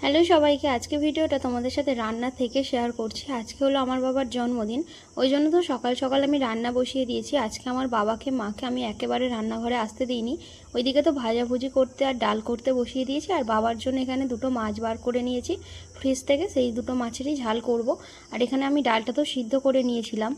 Hello সবাইকে, আজকে ভিডিওটা তোমাদের সাথে রান্না থেকে শেয়ার করছি। আজকে হলো আমার বাবার জন্মদিন, ওই জন্য তো সকাল সকাল আমি রান্না বসিয়ে দিয়েছি। আজকে আমার বাবাকে মাকে আমি একেবারে রান্নাঘরে আসতে দিইনি। ওইদিকে তো ভাজাভুজি করতে আর ডাল করতে বসিয়ে দিয়েছি, আর বাবার জন্য এখানে দুটো মাছ বার করে নিয়েছি ফ্রিজ থেকে, সেই দুটো মাছেরই ঝাল করব। আর এখানে আমি ডালটা তো সিদ্ধ করে নিয়েছিলাম।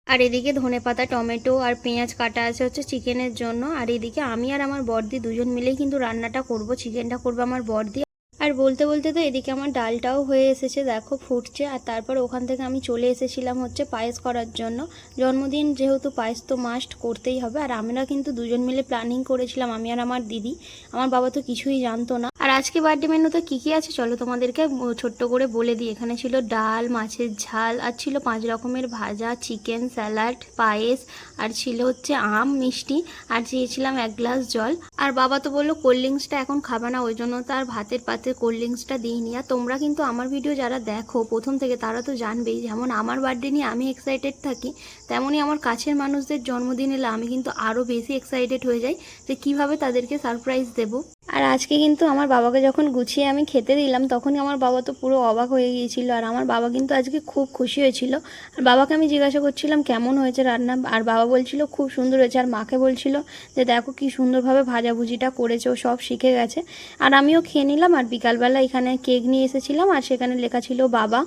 আর এদিকে ধনেপাতা, টমেটো আর পেঁয়াজ কাটা আছে হচ্ছে চিকেনের জন্য। আর এদিকে আমি আর আমার বড়দি দুজন মিলেই কিন্তু রান্নাটা করব, চিকেনটা করবে আমার বড়দি। আর বলতে বলতে তো এদিকে আমার ডালটাও হয়ে এসেছে, দেখো ফুটছে। আর তারপর ওখান থেকে আমি চলে এসেছিলাম হচ্ছে পায়েস করার জন্য। জন্মদিন যেহেতু পায়েস তো মাস্ট করতেই হবে। আর আমরা কিন্তু দুজন মিলে প্ল্যানিং করেছিলাম, আমি আর আমার দিদি। আমার বাবা তো কিছুই জানতো না। আর আজকে বার্থডে মেনুতে কী কী আছে চলো তোমাদেরকে ছোট্ট করে বলে দিই। এখানে ছিল ডাল, মাছের ঝাল, আর ছিল 5 রকমের ভাজা, চিকেন, স্যালাড, পায়েস, আর ছিল হচ্ছে আম মিষ্টি, আর চেয়েছিলাম 1 গ্লাস জল। আর বাবা তো বললো কোল্ড ড্রিঙ্কসটা এখন খাবে না, ওই জন্য তো আর ভাতের পাতে কোল্ড ড্রিঙ্কসটা দিইনি। আর তোমরা কিন্তু আমার ভিডিও যারা দেখো প্রথম থেকে তারা তো জানবেই, যেমন আমার বার্থডে নিয়ে আমি এক্সাইটেড থাকি, তেমনই আমার কাছের মানুষদের জন্মদিন এলে আমি কিন্তু আরও বেশি এক্সাইটেড হয়ে যাই যে কীভাবে তাদেরকে সারপ্রাইজ দেবো। আর আজকে কিন্তু আমার বাবাকে যখন গুছিয়ে আমি খেতে দিলাম, তখনই আমার বাবা তো পুরো অবাক হয়ে গিয়েছিল। আর আমার বাবা কিন্তু আজকে খুব খুশি হয়েছিল। আর বাবাকে আমি জিজ্ঞাসা করছিলাম কেমন হয়েছে রান্না, আর বাবা বলছিল খুব সুন্দর হয়েছে। আর মাকে বলছিল যে দেখো কি সুন্দরভাবে ভাজাভুজিটা করেছে, ও সব শিখে গেছে। আর আমিও খেয়ে নিলাম। আর বিকালবেলা এখানে কেক নিয়ে এসেছিলাম, আর সেখানে লেখা ছিল বাবা।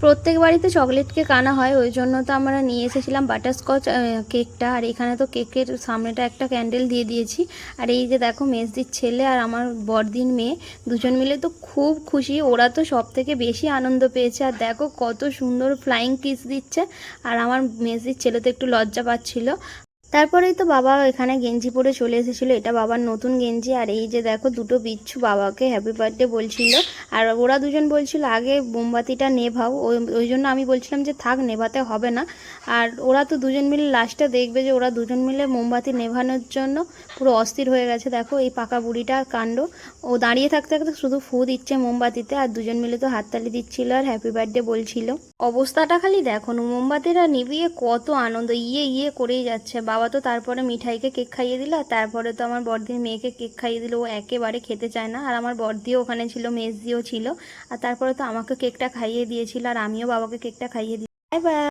প্রত্যেক বাড়িতে চকলেট কেক আনা হয়, ওই জন্য তো আমরা নিয়ে এসেছিলাম বাটারস্কচ কেকটা। আর এখানে তো কেকের সামনেটা একটা ক্যান্ডেল দিয়ে দিয়েছি। আর এই যে দেখো মেজদির ছেলে আর আমার বড়দির মেয়ে দুজন মিলে তো খুব খুশি, ওরা তো সব থেকে বেশি আনন্দ পেয়েছে। আর দেখো কত সুন্দর ফ্লাইং কিস দিচ্ছে। আর আমার মেজদির ছেলে তো একটু লজ্জা পাচ্ছিল। তারপরেই তো বাবা এখানে গেঞ্জি পরে চলে এসেছিলো, এটা বাবার নতুন গেঞ্জি। আর এই যে দেখো দুটো বিচ্ছু বাবাকে হ্যাপি বার্থডে বলছিল। আর ওরা দুজন বলছিল আগে মোমবাতিটা নেভাও, ওই জন্য আমি বলছিলাম যে থাক, নেভাতে হবে না। আর ওরা তো দুজন মিলে লাস্টে দেখবে যে ওরা দুজন মিলে মোমবাতি নেভানোর জন্য পুরো অস্থির হয়ে গেছে। দেখো এই পাকা বুড়িটার কাণ্ড, ও দাঁড়িয়ে থাকতে থাকতে শুধু ফু দিচ্ছে মোমবাতিতে, আর দুজন মিলে তো হাততালি দিচ্ছিল আর হ্যাপি বার্থডে বলছিল। অবস্থাটা খালি দেখো, মোমবাতিরা নিভিয়ে কত আনন্দ, ইয়ে ইয়ে করেই যাচ্ছে। বাবা তো তারপরে মিঠাইকে কেক খাইয়ে দিল, আর তারপরে তো আমার বড়দির মেয়েকে কেক খাইয়ে দিল, ও একেবারে খেতে চায় না। আর আমার বড়দিও ওখানে ছিল, মেজদিও ছিল। আর তারপরে তো আমাকে কেকটা খাইয়ে দিয়েছিল, আর আমিও বাবাকে কেকটা খাইয়ে দিই। Bye bye.